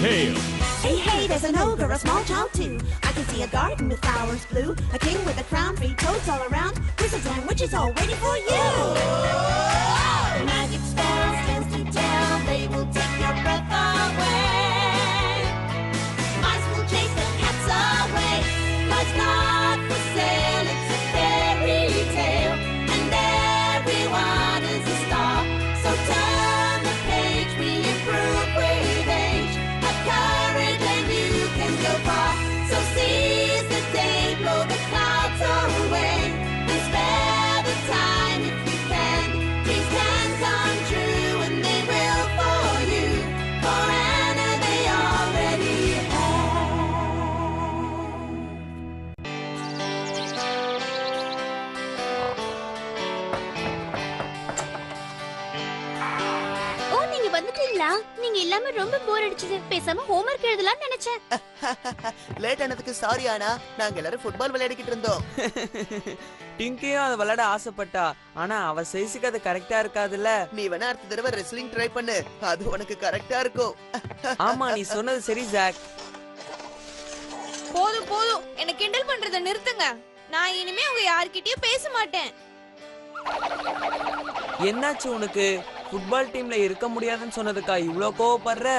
tale. Hey, hey, there's an ogre, a small child too. I can see a garden with flowers blue, a king with a crown, 3 toads all around, wizards and witches all waiting for you. Magic spells, tales to tell, they will take your breath away. Mice will chase the cats away. Life's not for sale, it's a fairy tale, and everyone is a star. So turn the page, we improve with age. Have courage and you can go far. So seize the day, blow the clouds away, and spare the time if you can. Dreams can come true and they will for you. For Anna they already ஓ, நீங்க வந்துட்டீங்களா? நீங்க இல்லாம ரொம்ப போர் அடிச்சது. பேசாம homework எழுதலாம்னு நினைச்சேன். Late ஆனதுக்கு sorry ஆனா, நாங்க எல்லாரும் ஃபுட்பால் விளையாடிக்கிட்டு இருந்தோம். டிங்கியும் அதை விளையாட ஆசைப்பட்டா, ஆனா அவ சைஸுக்கு அது கரெக்டா இருக்காதுல்ல. நீ வேணா அடுத்த தடவை ரெஸ்லிங் ட்ரை பண்ணு, அது உனக்கு கரெக்டா இருக்கும். ஆமா, நீ சொன்னது சரி ஜாக். போதும் போதும், என்ன கிண்டல் பண்றத நிறுத்துங்க. நான் இனிமே உங்க யார்கிட்டயும் பேச மாட்டேன். என்னாச்சு உனக்கு? ஃபுட்பால் டீம்ல இருக்க முடியாதுன்னு சொன்னதுக்கா இவ்ளோ கோவப்படுற?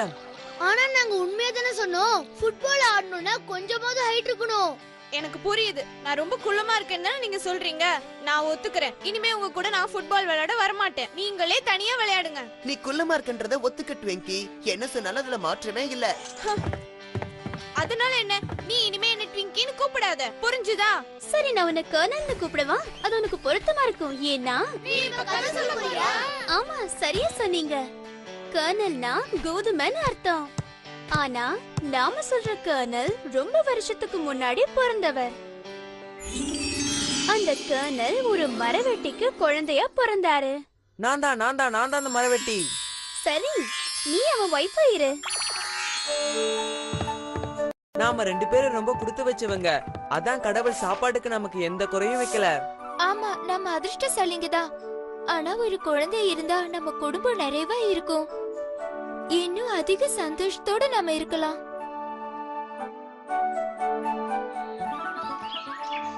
ஆனா நாங்க உண்மையா தானே சொன்னோம். ஃபுட்பால் ஆடணும்னா கொஞ்சமாவது ஹைட் இருக்கணும். எனக்கு புரியுது, நான் ரொம்ப குள்ளமா இருக்கேன்னு நீங்க சொல்றீங்க. நான் ஒத்துக்கிறேன். இனிமே உங்க கூட நான் ஃபுட்பால் விளையாட வரமாட்டேன். நீங்களே தனியா விளையாடுங்க. நீ குள்ளமா இருக்கன்றத ஒத்துக்கட்டு வெங்கி, என்ன சொன்னாலும் அதுல மாற்றமே இல்ல. அதனால என்ன? நீ இனிமே என்ன ட்விங்கின்னு கூப்பிடாத, புரிஞ்சுதா? சரி, நான் உன்னை கர்னல்னு கூப்பிடவா? அது உனக்கு பொருத்தமா இருக்கும். ஏன்னா ஆமா, சரியா சொன்னீங்க. கர்னல்னா கோதுமைன்னு அர்த்தம். ஆனா நாம சொல்ற கர்னல் ரொம்ப வருஷத்துக்கு முன்னாடி பிறந்தவர். அந்த கர்னல் ஒரு மரவெட்டிக்கு குழந்தையா பிறந்தாரு. நான் தான் அந்த மரவெட்டி. சரி, நீ அவன் வைஃபா இரு. நாம 2 பேரும் ரொம்ப கொடுத்து வச்சவங்க. அதான் கடவுள் சாப்பாட்டுக்கு நமக்கு எந்த குறையும் வைக்கல. ஆமா, நம்ம அதிர்ஷ்டசாலிங்கதான். ஆனா ஒரு குழந்தை இருந்தா நம்ம குடும்பம் நிறைவா இருக்கும். இன்னும் அதிக சந்தோஷத்தோட நாம இருக்கலாம்.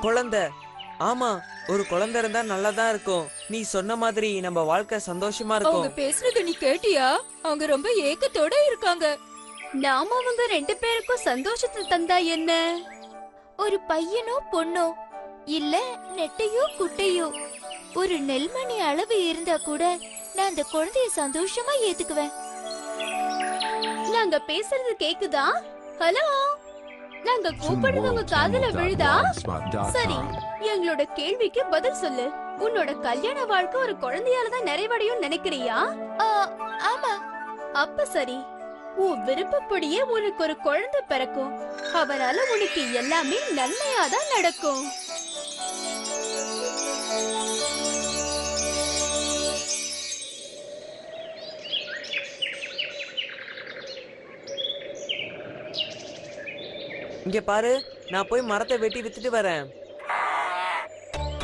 குழந்தை, ஆமா, ஒரு குழந்தை இருந்தா நல்லாதான் இருக்கும். நீ சொன்ன மாதிரி நம்ம வாழ்க்கை சந்தோஷமா இருக்கும். அவங்க பேசுறது நீ கேட்டியா? அவங்க ரொம்ப ஏக்கத்தோட இருக்காங்க. நாம அவங்க 2 பேருக்கும் சந்தோஷத்தை தந்தா என்ன? ஒரு பையனோ பொண்ணோ, இல்ல நெட்டையோ குட்டையோ, ஒரு நெல்மணி அளவு இருந்தா கூட நான் அந்த குழந்தைய சந்தோஷமா ஏத்துக்குவேன். நாங்க பேசுறது கேக்குதா? ஹலோ, நாங்க கூப்பிடுறது உங்க காதுல விழுதா? சரி, எங்களோட கேள்விக்கு பதில் சொல்லு. உன்னோட கல்யாண வாழ்க்கை ஒரு குழந்தையால தான் நிறைவடையும் நினைக்கிறியா? ஆமா. அப்ப சரி, உன் விருப்பப்படியே உனக்கு ஒரு குழந்தை பிறக்கும். அவனால உனக்கு எல்லாமே நன்மையாதான் நடக்கும். இங்க பாரு, நான் போய் மரத்தை வெட்டி வித்துட்டு வரேன்.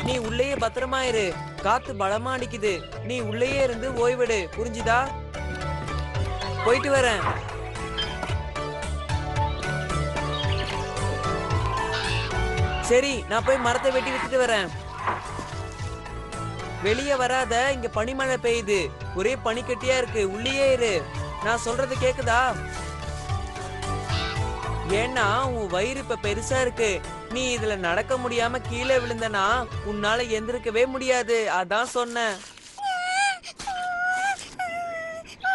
நீ உள்ளேயே பத்திரமா இரு. காத்து பலமா அடிக்குது. நீ உள்ளேயே இருந்து ஓய்வெடு, புரிஞ்சுதா? போயிட்டு வரேன். சரி, நான் போய் மரத்தை வெட்டி வித்துட்டு வரேன். வெளியே வராத, இங்க பனிமழை பெய்யுது. ஒரே பனிக்கட்டியா இருக்கு. உள்ளேயே இரு. நான் சொல்றது கேக்குதா? ஏன்னா உன் வயிறு இப்ப பெருசா இருக்கு. நீ இதுல நடக்க முடியாம கீழே விழுந்தனா உன்னால எந்திருக்கவே முடியாது. அதான் சொன்னேன்.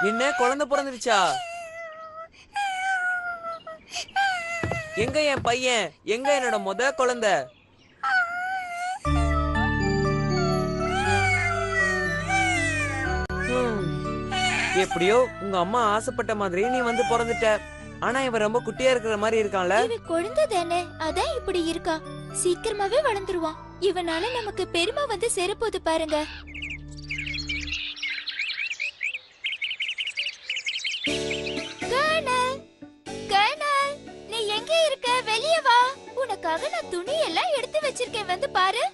என்ன, குழந்தை பிறந்துருச்சா? எங்க என் பையன்? எங்க என்னோட முத குழந்தை? எப்படியோ உங்க அம்மா ஆசைப்பட்ட மாதிரி நீ வந்து பிறந்துட்ட. ஆனா இவன் ரொம்ப குட்டியா இருக்கிற மாதிரி இருக்கான்ல. இவன் குழந்தை தானே, அதான் இப்படி இருக்கா. சீக்கிரமாவே வளர்ந்துருவான். இவனால நமக்கு பெருமை வந்து சேரப்போது பாருங்க. நீ எங்க இருக்க? வெளியே வா. உனக்காக நான் துணி எல்லாம் எடுத்து வச்சிருக்கேன், வந்து பாரு.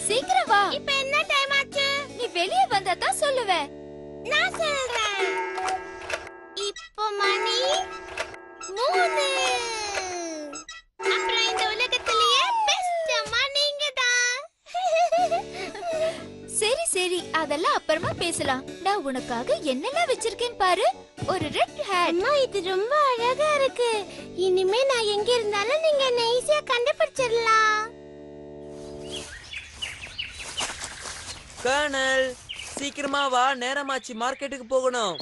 சீக்கிரம் வா. இப்ப என்ன டைம் ஆச்சு? நீ வெளியே வந்தா தான் சொல்லுவேன். நான் சொல்றேன். இப்போ மணி அதெல்லாம் அப்புறமா பேசலாம். நான் உனக்காக என்னெல்லாம் வச்சிருக்கேன் பாரு. ஒரு ரெட் ஹேட். அம்மா இது ரொம்ப அழகா இருக்கு. இனிமே நான் எங்க இருந்தாலும் நீங்க என்ன ஈஸியா கண்டுபிடிச்சிடலாம். கர்னல், சீக்கிரமா வா, நேரமாச்சு, மார்க்கெட்டுக்கு போகணும்.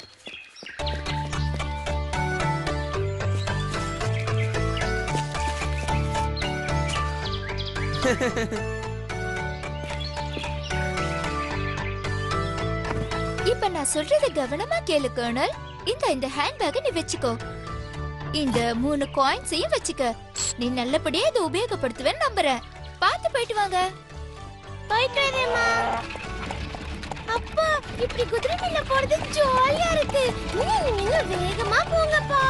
இப்ப நான் சொல்றத கவனமா கேளு கர்னல். இந்த ஹேண்ட்பேக் நீ வச்சுக்கோ. இந்த 3 காயின்ஸையும் வச்சுக்க. நீ நல்லபடியா இதை உபயோகப்படுத்துவேன்னு நம்புறேன். பார்த்து போயிட்டு வாங்க. போயிட்டு வரேம்மா. அப்பா இப்படி குதிரை மேல போறது ஜாலியா இருக்கு. நீங்க வேகமா போங்கப்பா.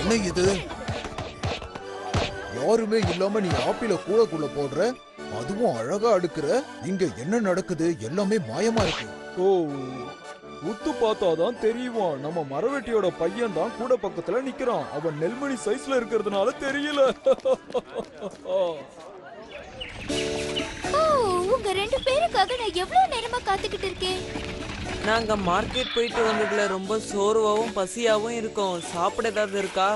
என்ன இது? யாருமே இல்லாம நீ ஆப்பிள கூடக்குள்ள போடுற, அதுவும் அழகா அடுக்குற. இங்க என்ன நடக்குது? எல்லாமே மாயமா இருக்கு. ஓ, உத்து பார்த்தாதான் தெரியுமா, நம்ம மரவெட்டியோட பையன் தான் கூட பக்கத்துல நிக்கிறான். அவன் நெல்மணி சைஸ்ல இருக்கிறதுனால தெரியல. ஓ, உங்க 2 பேருக்காக நான் எவ்வளவு நேரமா காத்துக்கிட்டு இருக்கேன். நாங்க மார்க்கெட் போயிட்டு வந்ததுல ரொம்ப சோர்வாவும் பசியாவும் இருக்கோம். சாப்பிட ஏதாவது இருக்கா?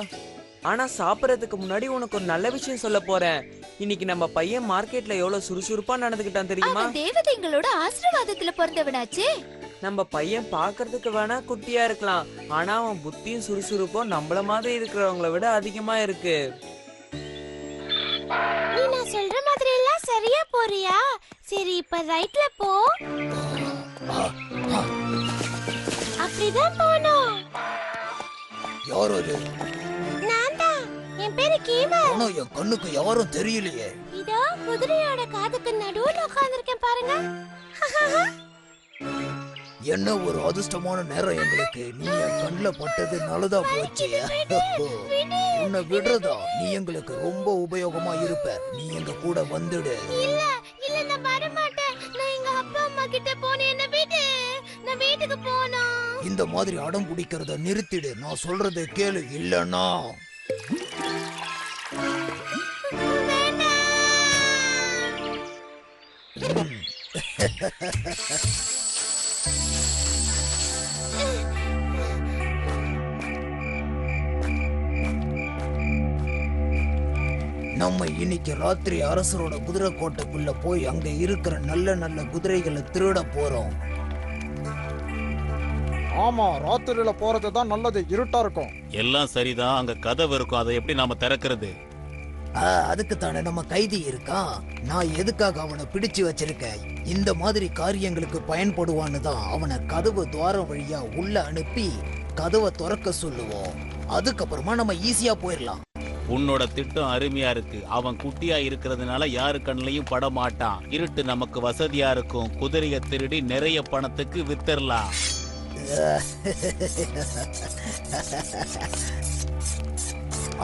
ஆனா சாப்பிடறதுக்கு முன்னாடி உனக்கு ஒரு நல்ல விஷயம் சொல்ல போறேன். இன்னைக்கு நம்ம பையன் மார்க்கெட்ல எவ்வளவு சுறுசுறுப்பா நடந்துக்கிட்டான் தெரியுமா? அவன் தேவதைங்களோட ஆசீர்வாதத்துல பிறந்தவனாச்சே. நம்ம பையன் பாக்குறதுக்கு வேணா குட்டியா இருக்கலாம், ஆனா அவன் புத்தியும் சுறுசுறுப்பும் நம்மள மாதிரி இருக்கிறவங்கள விட அதிகமா இருக்கு. நீ நான் சொல்ற மாதிரி எல்லாம் சரியா போறியா? சரி இப்ப ரைட்ல போ. அப்படிதான் போனோம். யார் அது? நான் தான். என் பேரு கீவா. ஆனா என் கண்ணுக்கு யாரும் தெரியலையே. இதோ குதிரையோட காதுக்கு நடுவுல உட்கார்ந்திருக்கேன் பாருங்க. என்ன ஒரு அதிர்ஷ்டமான நேரம் எங்களுக்கு. நீ என் கண்ணுல பட்டது நல்லதா போச்சு. உன்னை விடுறதா? நீ எங்களுக்கு ரொம்ப உபயோகமா இருப்ப. நீ எங்க கூட வந்துடு. இல்ல இல்ல நான் வர மாட்டேன். நான் எங்க அப்பா அம்மா கிட்ட போனேன். என்ன விடு. நான் வீட்டுக்கு போணும். இந்த மாதிரி அடம் பிடிக்கிறத நிறுத்திடு. நான் சொல்றதை கேளு, இல்லன்னா நம்ம இன்னைக்கு ராத்திரி அரசரோட குதிரை கோட்டைக்குள்ள போய் அங்க இருக்கிற நல்ல நல்ல குதிரைகளை திருட போறோம். ஆமா, ராத்திரியில போறது தான் நல்லது. இருட்டா இருக்கும். எல்லாம் சரிதான். அங்க கதவு இருக்கும். அதை எப்படி நாம திறக்கிறது? அதுக்கு தானே நம்ம கைதி இருக்கான். நான் எதுக்காக அவனை பிடிச்சு வச்சிருக்கேன்? இந்த மாதிரி காரியங்களுக்கு பயன்படுவான்னு தான் அவனை கதவு துவாரம் வழியா உள்ள அனுப்பி கதவை திறக்க சொல்லுவோம். அதுக்கப்புறமா நம்ம ஈஸியா போயிடலாம். உன்னோட திட்டம் அருமையா இருக்கு. அவன் குட்டியா இருக்கிறதுனால யாரு கண்ணிலையும் பட மாட்டான். இருட்டு நமக்கு வசதியா இருக்கும். குதிரையை திருடி நிறைய பணத்துக்கு வித்தரலாம்.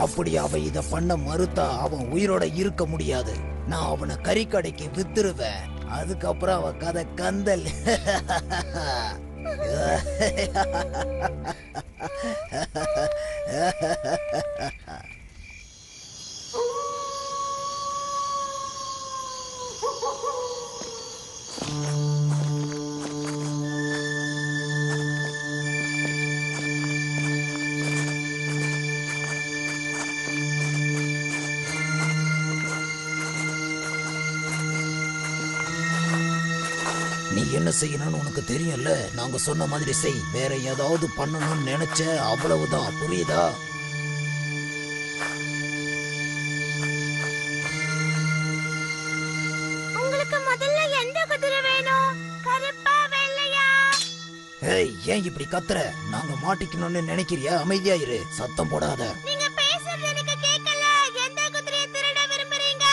அப்படி அவன் இத பண்ண மறுத்தா அவன் உயிரோட இருக்க முடியாது. நான் அவனை கறிக்கடைக்கு வித்துருவேன். அதுக்கப்புறம் அவன் கதை கந்தல். நீ என்ன செய்யணும்னு உனக்கு தெரியும்ல. நாங்க சொன்ன மாதிரி செய். வேற ஏதாவது பண்ணணும்னு நினைச்ச அவ்வளவுதான். புரியுதா? உங்களுக்கு முதல்ல எந்த குதிரை வேணும்? கருப்பா வெள்ளையா? ஏய், ஏன் இப்படி கத்துற? நாங்க மாட்டிக்கணும்னு நினைக்கிறியா? அமைதியா இரு, சத்தம் போடாத. நீங்க பேசுறது எனக்கு கேட்கல. எந்த குதிரையை திருட விரும்புறீங்க?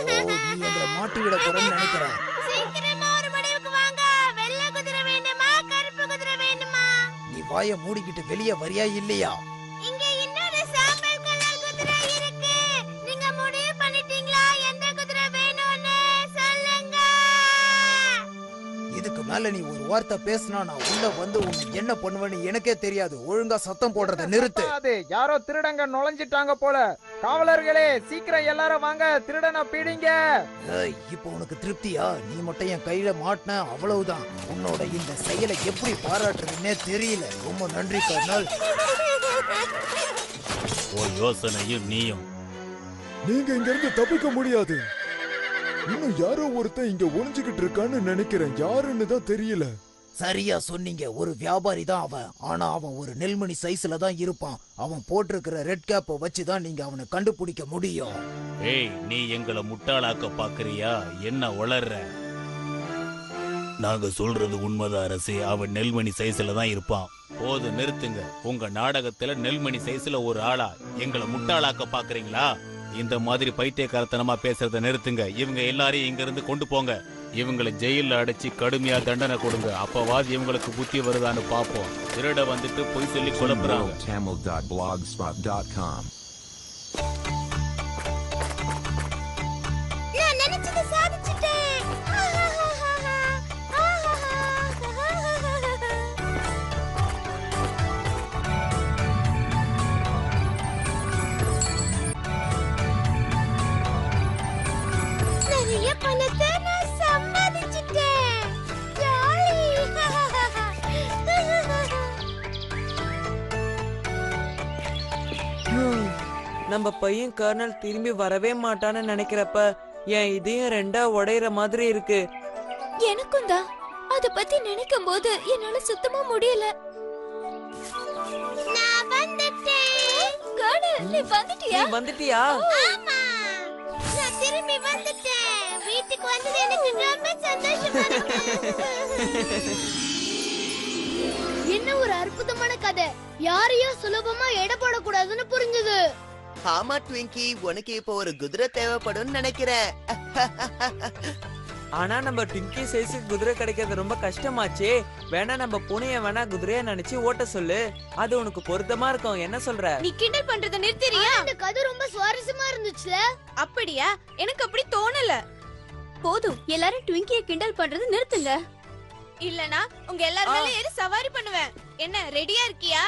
நீ எங்களை மாட்டி விட போறேன்னு நினைக்கிறேன். சீக்கிரமா ஒரு முடிவுக்கு வாங்க. வெள்ளை குதிரை வேணுமா கருப்பு குதிரை வேணுமா? நீ வாயை மூடிக்கிட்டு வெளியே வரியா இல்லையா? இங்க இன்னொரு சாம்பல் கலர் குதிரை இருக்கு. நீங்க முடிவு பண்ணிட்டீங்களா எந்த குதிரை வேணும்னு? சொல்லுங்க. மேல நீ ஒரு வார்த்தை பேசினா நான் உள்ள வந்து உன்னை என்ன பண்ணுவேன்னு எனக்கே தெரியாது. ஒழுங்கா சத்தம் போடுறத நிறுத்து. அது யாரோ திருடங்க நுழைஞ்சிட்டாங்க போல. காவலர்களே, சீக்கிரம் எல்லாரும் வாங்க, திருடனை பிடிங்க. ஏய், இப்போ உனக்கு திருப்தியா? நீ மட்டும் என் கையில மாட்டின, அவ்வளவுதான். உன்னோட இந்த செயலை எப்படி பாராட்டுறதுன்னே தெரியல. ரொம்ப நன்றி கர்னல். ஓ யோசனையும் நீயும். நீங்க இங்க இருந்து தப்பிக்க முடியாது. இன்னும் யாரோ ஒருத்தன் இங்க ஒளிஞ்சுகிட்டு இருக்கான்னு நினைக்கிறேன். யாருன்னு தான் தெரியல. சரியா சொன்னீங்க. ஒரு வியாபாரி தான் அவன். ஆனா அவன் ஒரு நெல்மணி சைஸ்ல தான் இருப்பான். அவன் போட்டிருக்கிற ரெட் கேப்பை வச்சுதான் நீங்க அவனை கண்டுபிடிக்க முடியும். ஏய், நீ எங்களை முட்டாளாக்க பாக்குறியா? என்ன உளர்ற? நாங்க சொல்றது உண்மைதான் அரசே. அவன் நெல்மணி சைஸ்ல தான் இருப்பான். போது நிறுத்துங்க. உங்க நாடகத்துல நெல்மணி சைஸ்ல ஒரு ஆளா எங்களை முட்டாளாக்க பாக்குறீங்களா? இந்த மாதிரி பைத்தியக்காரத்தனமா பேசுறத நிறுத்துங்க. இவங்க எல்லாரையும் இங்க இருந்து கொண்டு போங்க. இவங்களை ஜெயில அடைச்சு கடுமையா தண்டனை கொடுங்க. அப்பவாது இவங்களுக்கு புத்தி வருதான்னு பாப்போம். திருட வந்துட்டு பொய் சொல்லி குழப்புறாங்க. tamil.blogspot.com நான் நினைச்சதை சாதிச்சிட்டேன். நிறைய பணத்தை நான் சம்பாதிச்சிட்டேன். ஜாலி. நம்ம பையன் கர்னல் திரும்பி வரவே மாட்டான்னு நினைக்கிறப்ப என் இதயம் ரெண்டா உடையிற மாதிரி இருக்கு. எனக்கும் தான். அத பத்தி நினைக்கும் போது என்னால சுத்தமா முடியல. நான் வந்துட்டேன். கர்னல், நீ வந்துட்டியா? நீ வந்துட்டியா? ஆமா, நான் திரும்பி வந்துட்டேன். வீட்டுக்கு வந்தது எனக்கு ரொம்ப சந்தோஷமா இருக்கு. என்ன ஒரு அற்புதமான கதை. யாரையும் சுலபமா எடை போடக்கூடாதுன்னு புரிஞ்சுது. ஆமா ட்விங்கி, உனக்கு இப்போ ஒரு குதிரை தேவைப்படும்னு நினைக்கிறேன். ஆனா நம்ம டிங்கி சைஸுக்கு குதிரை கிடைக்கிறது ரொம்ப கஷ்டமாச்சே. வேணா நம்ம பூனைய வேணா குதிரையா நினைச்சு ஓட்ட சொல்லு. அது உனக்கு பொருத்தமா இருக்கும். என்ன சொல்ற? நீ கிண்டல் பண்றத நிறுத்துறியா? இந்த கதை ரொம்ப சுவாரஸ்யமா இருந்துச்சுல. அப்படியா? எனக்கு அப்படி தோணல. போதும், எல்லாரும் ட்விங்கிய கிண்டல் பண்றது நிறுத்துங்க. இல்லனா உங்க எல்லாரும் மேல ஏறி சவாரி பண்ணுவேன். என்ன ரெடியா இருக்கியா?